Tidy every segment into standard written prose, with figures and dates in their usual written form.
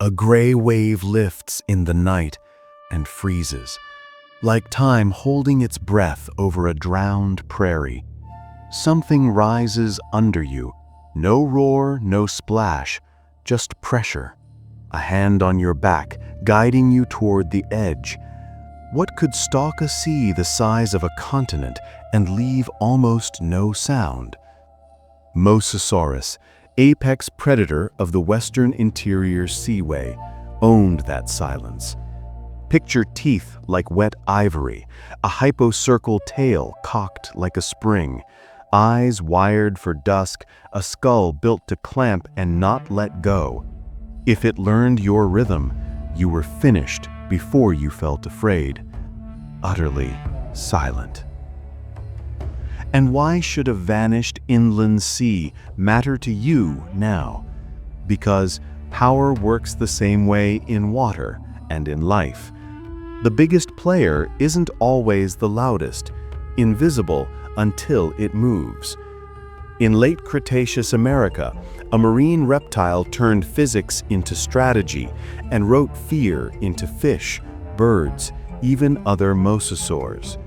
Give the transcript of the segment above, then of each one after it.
A gray wave lifts in the night and freezes, like time holding its breath over a drowned prairie. Something rises under you. No roar, no splash, just pressure. A hand on your back, guiding you toward the edge. What could stalk a sea the size of a continent and leave almost no sound? Mosasaurus, apex predator of the Western Interior Seaway, owned that silence. Picture teeth like wet ivory, a hypocercal tail cocked like a spring, eyes wired for dusk, a skull built to clamp and not let go. If it learned your rhythm, you were finished before you felt afraid. Utterly silent. And why should a vanished inland sea matter to you now? Because power works the same way in water and in life. The biggest player isn't always the loudest, invisible until it moves. In late Cretaceous America, a marine reptile turned physics into strategy and wrote fear into fish, birds, even other mosasaurs.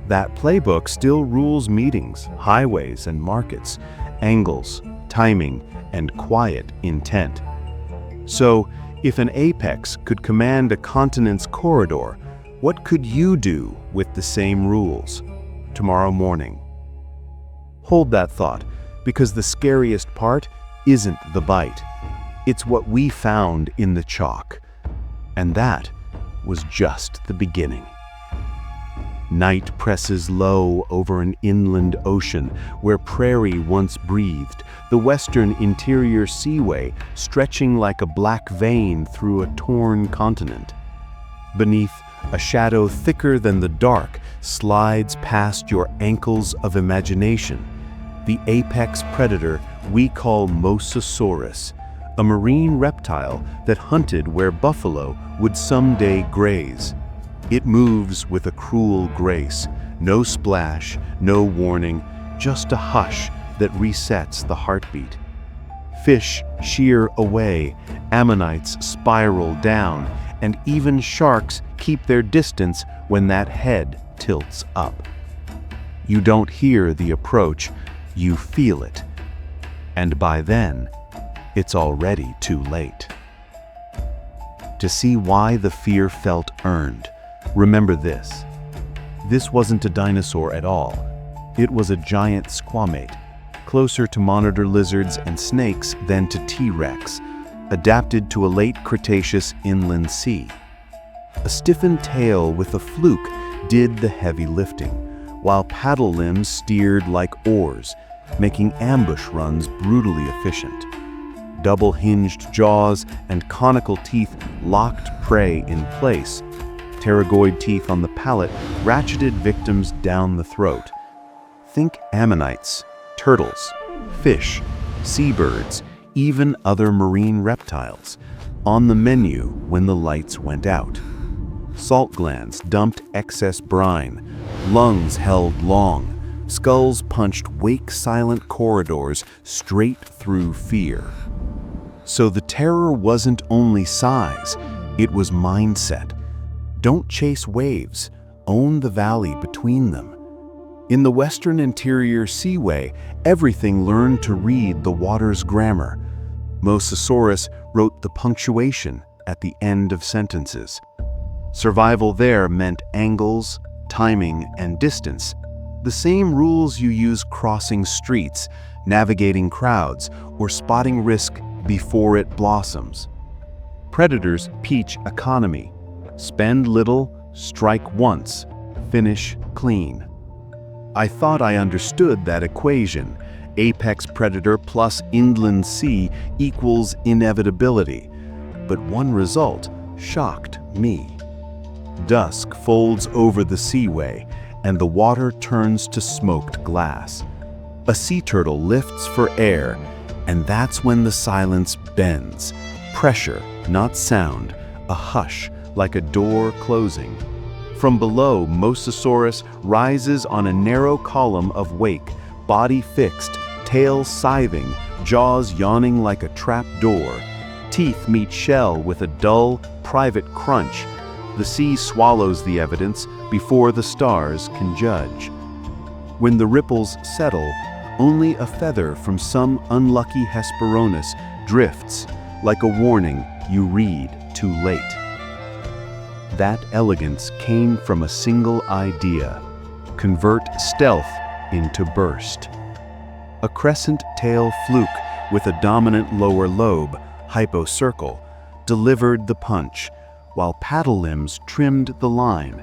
That playbook still rules meetings, highways and markets, angles, timing, and quiet intent. So, if an apex could command a continent's corridor, what could you do with the same rules? Tomorrow morning. Hold that thought, because the scariest part isn't the bite. It's what we found in the chalk. And that was just the beginning. Night presses low over an inland ocean where prairie once breathed, the Western Interior Seaway stretching like a black vein through a torn continent. Beneath, a shadow thicker than the dark slides past your ankles of imagination. The apex predator we call Mosasaurus, a marine reptile that hunted where buffalo would someday graze. It moves with a cruel grace, no splash, no warning, just a hush that resets the heartbeat. Fish shear away, ammonites spiral down, and even sharks keep their distance when that head tilts up. You don't hear the approach, you feel it. And by then, it's already too late. To see why the fear felt earned, remember this. This wasn't a dinosaur at all. It was a giant squamate, closer to monitor lizards and snakes than to T-Rex, adapted to a late Cretaceous inland sea. A stiffened tail with a fluke did the heavy lifting, while paddle limbs steered like oars, making ambush runs brutally efficient. Double-hinged jaws and conical teeth locked prey in place. Pterygoid teeth on the palate ratcheted victims down the throat. Think ammonites, turtles, fish, seabirds, even other marine reptiles, on the menu when the lights went out. Salt glands dumped excess brine, lungs held long, skulls punched wake-silent corridors straight through fear. So the terror wasn't only size, it was mindset. Don't chase waves, own the valley between them. In the Western Interior Seaway, everything learned to read the water's grammar. Mosasaurus wrote the punctuation at the end of sentences. Survival there meant angles, timing, and distance, the same rules you use crossing streets, navigating crowds, or spotting risk before it blossoms. Predators peach economy. Spend little, strike once, finish clean. I thought I understood that equation. Apex predator plus inland sea equals inevitability. But one result shocked me. Dusk folds over the seaway, and the water turns to smoked glass. A sea turtle lifts for air, and that's when the silence bends. Pressure, not sound, a hush like a door closing. From below, Mosasaurus rises on a narrow column of wake, body fixed, tail scything, jaws yawning like a trap door. Teeth meet shell with a dull, private crunch. The sea swallows the evidence before the stars can judge. When the ripples settle, only a feather from some unlucky Hesperornis drifts, like a warning you read too late. That elegance came from a single idea: convert stealth into burst. A crescent tail fluke with a dominant lower lobe, hypocercal, delivered the punch, while paddle limbs trimmed the line.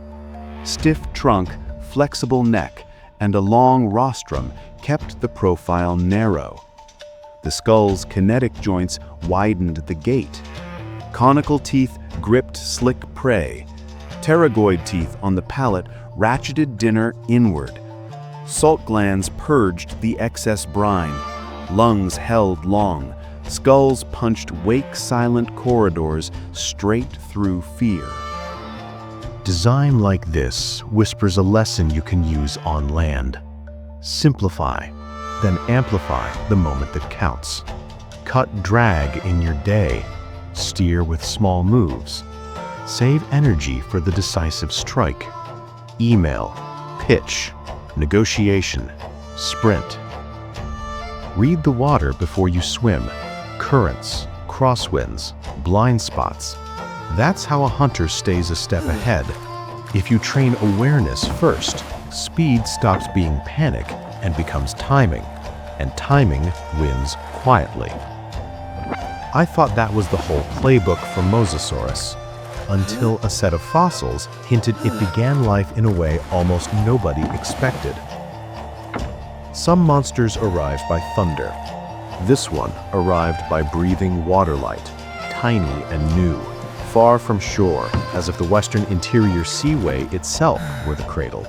Stiff trunk, flexible neck, and a long rostrum kept the profile narrow. The skull's kinetic joints widened the gait. Conical teeth gripped slick prey. Pterygoid teeth on the palate ratcheted dinner inward. Salt glands purged the excess brine. Lungs held long. Skulls punched wake-silent corridors straight through fear. Design like this whispers a lesson you can use on land. Simplify, then amplify the moment that counts. Cut drag in your day. Steer with small moves. Save energy for the decisive strike. Email, pitch, negotiation, sprint. Read the water before you swim. Currents, crosswinds, blind spots. That's how a hunter stays a step ahead. If you train awareness first, speed stops being panic and becomes timing, and timing wins quietly. I thought that was the whole playbook for Mosasaurus, until a set of fossils hinted it began life in a way almost nobody expected. Some monsters arrived by thunder. This one arrived by breathing waterlight, tiny and new, far from shore, as if the Western Interior Seaway itself were the cradle.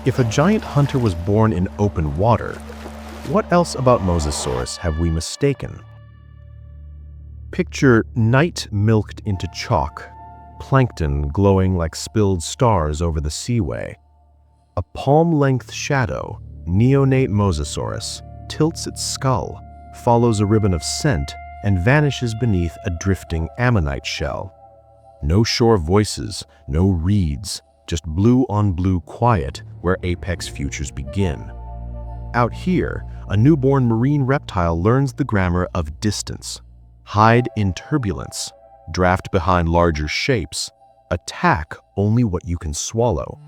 If a giant hunter was born in open water, what else about Mosasaurus have we mistaken? Picture night milked into chalk, plankton glowing like spilled stars over the seaway. A palm-length shadow, neonate Mosasaurus, tilts its skull, follows a ribbon of scent, and vanishes beneath a drifting ammonite shell. No shore voices, no reeds, just blue on blue quiet where apex futures begin. Out here, a newborn marine reptile learns the grammar of distance. Hide in turbulence, draft behind larger shapes, attack only what you can swallow.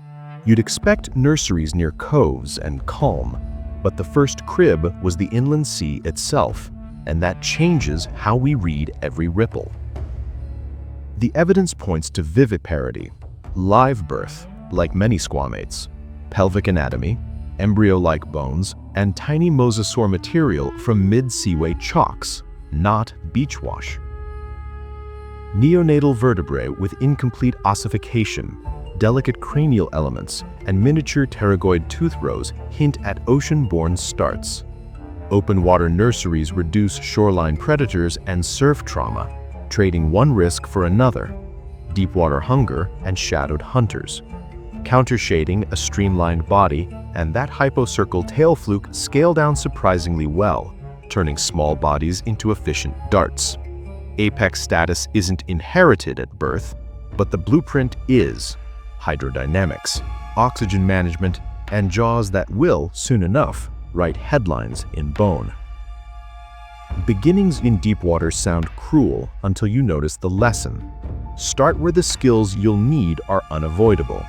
You'd expect nurseries near coves and calm, but the first crib was the inland sea itself, and that changes how we read every ripple. The evidence points to viviparity, live birth, like many squamates, pelvic anatomy, embryo-like bones, and tiny mosasaur material from mid-seaway chalks, not beach wash. Neonatal vertebrae with incomplete ossification, delicate cranial elements, and miniature pterygoid tooth rows hint at ocean-born starts. Open water nurseries reduce shoreline predators and surf trauma, trading one risk for another: deepwater hunger and shadowed hunters. Countershading a streamlined body, and that hypocercal tail fluke scale down surprisingly well, turning small bodies into efficient darts. Apex status isn't inherited at birth, but the blueprint is: hydrodynamics, oxygen management, and jaws that will, soon enough, write headlines in bone. Beginnings in deep water sound cruel until you notice the lesson. Start where the skills you'll need are unavoidable.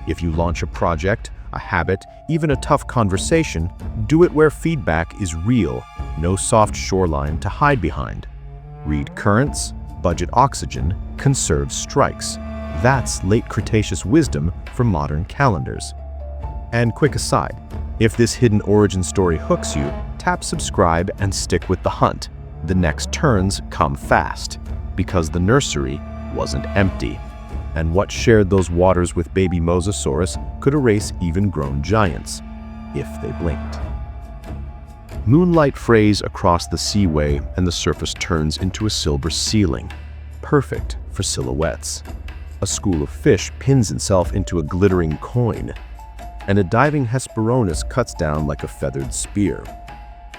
If you launch a project, a habit, even a tough conversation, do it where feedback is real, no soft shoreline to hide behind. Read currents, budget oxygen, conserve strikes. That's late Cretaceous wisdom for modern calendars. And quick aside, if this hidden origin story hooks you, tap subscribe and stick with the hunt. The next turns come fast, because the nursery wasn't empty. And what shared those waters with baby Mosasaurus could erase even grown giants, if they blinked. Moonlight frays across the seaway and the surface turns into a silver ceiling, perfect for silhouettes. A school of fish pins itself into a glittering coin, and a diving Hesperornis cuts down like a feathered spear.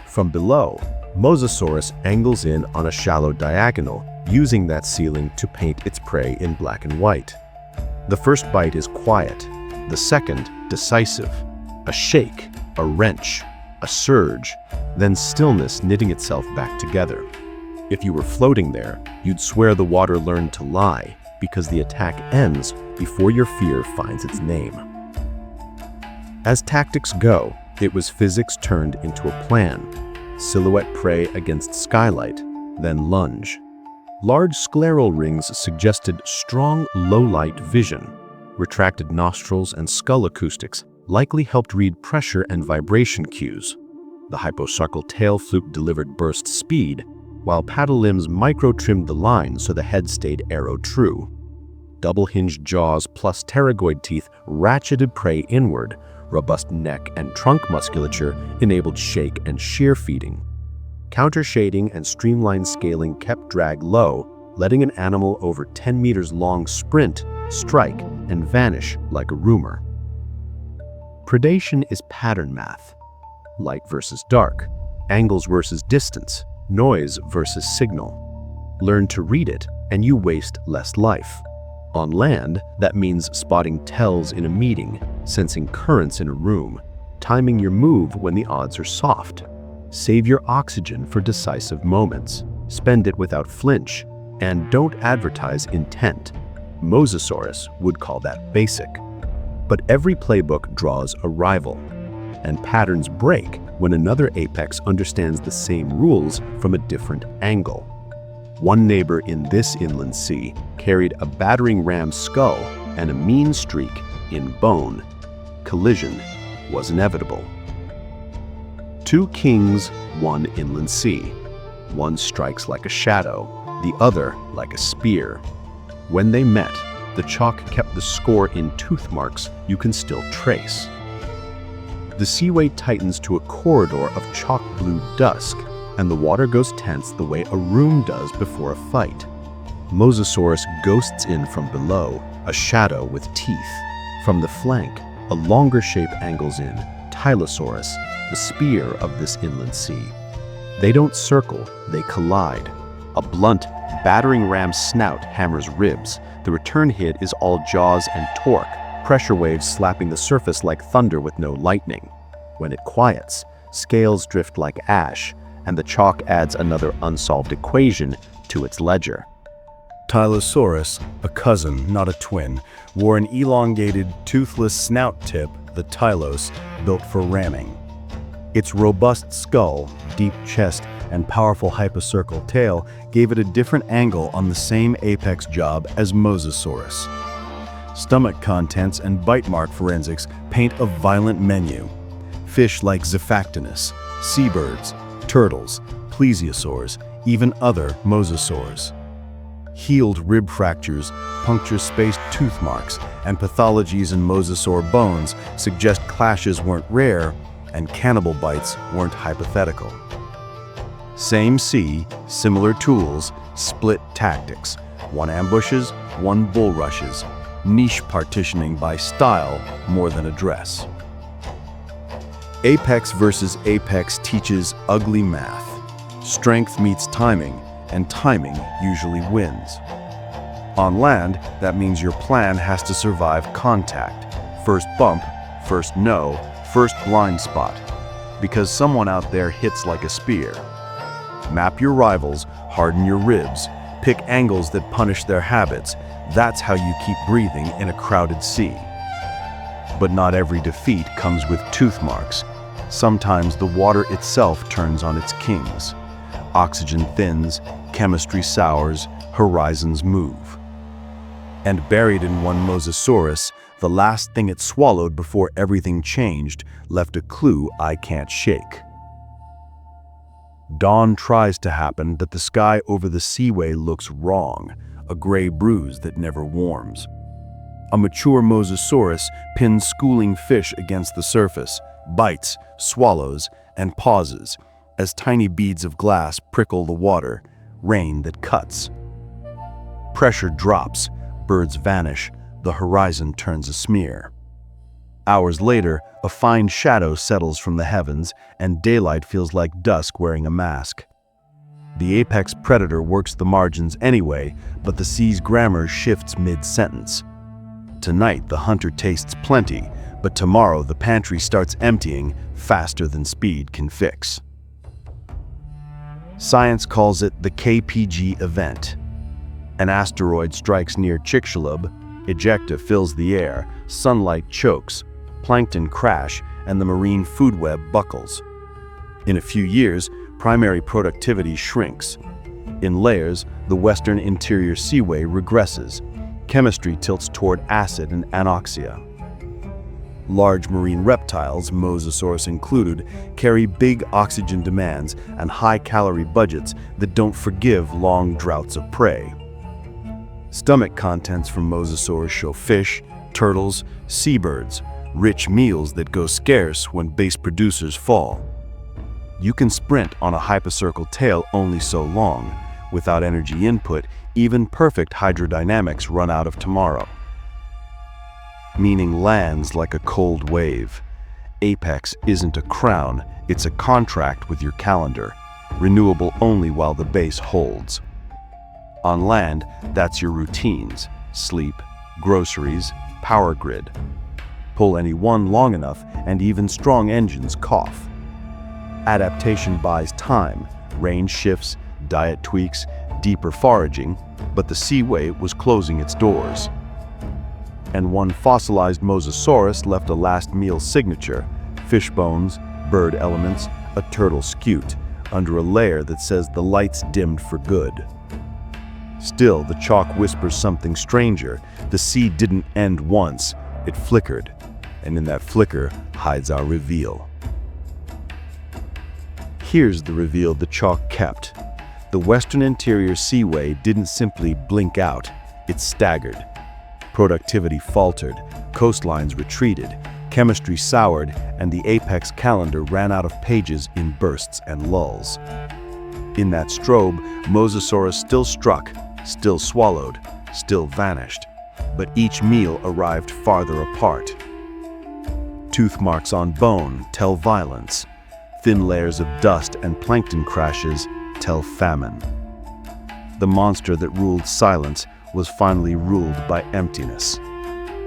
From below, Mosasaurus angles in on a shallow diagonal, using that ceiling to paint its prey in black and white. The first bite is quiet, the second decisive. A shake, a wrench, a surge, then stillness knitting itself back together. If you were floating there, you'd swear the water learned to lie, because the attack ends before your fear finds its name. As tactics go, it was physics turned into a plan. Silhouette prey against skylight, then lunge. Large scleral rings suggested strong low-light vision. Retracted nostrils and skull acoustics likely helped read pressure and vibration cues. The hypocercal tail fluke delivered burst speed, while paddle limbs micro-trimmed the line so the head stayed arrow-true. Double-hinged jaws plus pterygoid teeth ratcheted prey inward. Robust neck and trunk musculature enabled shake and shear feeding. Counter-shading and streamlined scaling kept drag low, letting an animal over 10 meters long sprint, strike, and vanish like a rumor. Predation is pattern math. Light versus dark, angles versus distance, noise versus signal. Learn to read it, and you waste less life. On land, that means spotting tells in a meeting, sensing currents in a room, timing your move when the odds are soft. Save your oxygen for decisive moments. Spend it without flinch, and don't advertise intent. Mosasaurus would call that basic. But every playbook draws a rival, and patterns break when another apex understands the same rules from a different angle. One neighbor in this inland sea carried a battering ram's skull and a mean streak in bone. Collision was inevitable. Two kings, one inland sea. One strikes like a shadow, the other like a spear. When they met, the chalk kept the score in tooth marks you can still trace. The seaway tightens to a corridor of chalk blue dusk, and the water goes tense the way a room does before a fight. Mosasaurus ghosts in from below, a shadow with teeth. From the flank, a longer shape angles in, Tylosaurus, the spear of this inland sea. They don't circle, they collide. A blunt, battering ram's snout hammers ribs. The return hit is all jaws and torque, pressure waves slapping the surface like thunder with no lightning. When it quiets, scales drift like ash, and the chalk adds another unsolved equation to its ledger. Tylosaurus, a cousin, not a twin, wore an elongated, toothless snout tip, the tylos, built for ramming. Its robust skull, deep chest, and powerful hypocercal tail gave it a different angle on the same apex job as Mosasaurus. Stomach contents and bite mark forensics paint a violent menu. Fish like Zephactinus, seabirds, turtles, plesiosaurs, even other mosasaurs. Healed rib fractures, puncture-spaced tooth marks, and pathologies in mosasaur bones suggest clashes weren't rare and cannibal bites weren't hypothetical. Same sea, similar tools, split tactics. One ambushes, one bull rushes. Niche partitioning by style more than address. Apex versus apex teaches ugly math. Strength meets timing, and timing usually wins. On land, that means your plan has to survive contact. First bump, first no, first blind spot. Because someone out there hits like a spear. Map your rivals, harden your ribs, pick angles that punish their habits. That's how you keep breathing in a crowded sea. But not every defeat comes with tooth marks. Sometimes the water itself turns on its kings. Oxygen thins, chemistry sours, horizons move. And buried in one Mosasaurus, the last thing it swallowed before everything changed left a clue I can't shake. Dawn tries to happen that the sky over the seaway looks wrong, a gray bruise that never warms. A mature Mosasaurus pins schooling fish against the surface, bites, swallows, and pauses as tiny beads of glass prickle the water, rain that cuts. Pressure drops, birds vanish, the horizon turns a smear. Hours later, a fine shadow settles from the heavens, and daylight feels like dusk wearing a mask. The apex predator works the margins anyway, but the sea's grammar shifts mid-sentence. Tonight, the hunter tastes plenty, but tomorrow the pantry starts emptying faster than speed can fix. Science calls it the KPG event. An asteroid strikes near Chicxulub, ejecta fills the air, sunlight chokes, plankton crash, and the marine food web buckles. In a few years, primary productivity shrinks. In layers, the Western Interior Seaway regresses. Chemistry tilts toward acid and anoxia. Large marine reptiles, Mosasaurus included, carry big oxygen demands and high-calorie budgets that don't forgive long droughts of prey. Stomach contents from Mosasaurus show fish, turtles, seabirds, rich meals that go scarce when base producers fall. You can sprint on a hypocercal tail only so long. Without energy input, even perfect hydrodynamics run out of tomorrow. Meaning lands like a cold wave. Apex isn't a crown, it's a contract with your calendar, renewable only while the base holds. On land, that's your routines: sleep, groceries, power grid. Pull any one long enough and even strong engines cough. Adaptation buys time, range shifts, diet tweaks, deeper foraging, but the Seaway was closing its doors. And one fossilized Mosasaurus left a last meal signature: fish bones, bird elements, a turtle scute, under a layer that says the lights dimmed for good. Still, the chalk whispers something stranger. The sea didn't end once, it flickered, and in that flicker hides our reveal. Here's the reveal the chalk kept. The Western Interior Seaway didn't simply blink out, it staggered. Productivity faltered, coastlines retreated, chemistry soured, and the apex calendar ran out of pages in bursts and lulls. In that strobe, Mosasaurus still struck, still swallowed, still vanished, but each meal arrived farther apart. Tooth marks on bone tell violence. Thin layers of dust and plankton crashes tell famine. The monster that ruled silence was finally ruled by emptiness.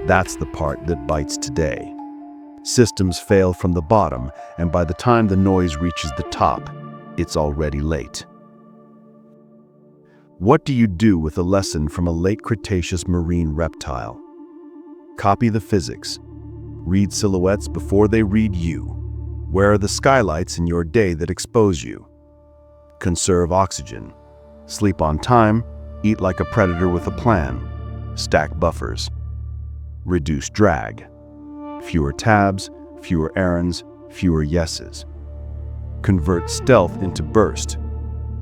That's the part that bites today. Systems fail from the bottom, and by the time the noise reaches the top, it's already late. What do you do with a lesson from a late Cretaceous marine reptile? Copy the physics. Read silhouettes before they read you. Where are the skylights in your day that expose you? Conserve oxygen. Sleep on time. Eat like a predator with a plan. Stack buffers. Reduce drag. Fewer tabs, fewer errands, fewer yeses. Convert stealth into burst.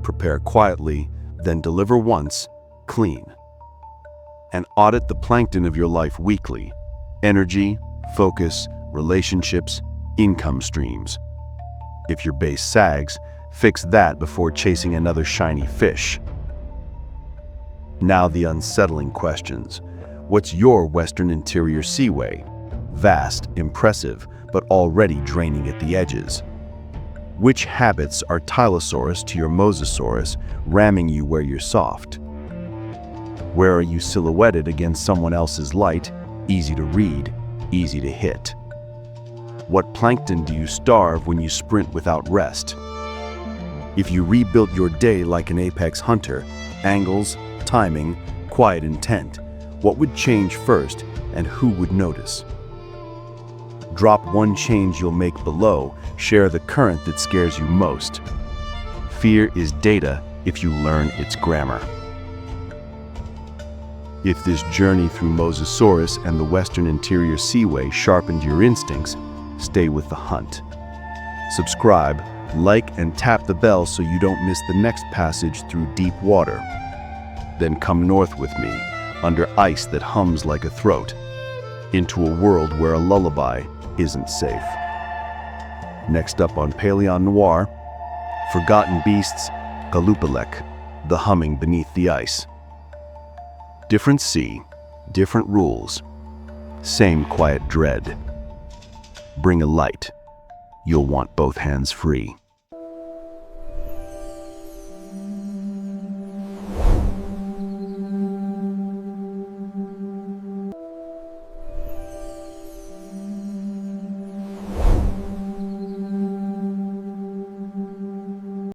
Prepare quietly, then deliver once, clean. And audit the plankton of your life weekly. Energy, focus, relationships, income streams. If your base sags, fix that before chasing another shiny fish. Now the unsettling questions. What's your Western Interior Seaway? Vast, impressive, but already draining at the edges. Which habits are Tylosaurus to your Mosasaurus, ramming you where you're soft? Where are you silhouetted against someone else's light, easy to read, easy to hit? What plankton do you starve when you sprint without rest? If you rebuilt your day like an apex hunter, angles, timing, quiet intent, what would change first and who would notice? Drop one change you'll make below, share the current that scares you most. Fear is data if you learn its grammar. If this journey through Mosasaurus and the Western Interior Seaway sharpened your instincts, stay with the hunt. Subscribe, like, and tap the bell so you don't miss the next passage through deep water. Then come north with me, under ice that hums like a throat, into a world where a lullaby isn't safe. Next up on Paleon Noir, Forgotten Beasts, Galupalek, the humming beneath the ice. Different sea, different rules, same quiet dread. Bring a light. You'll want both hands free.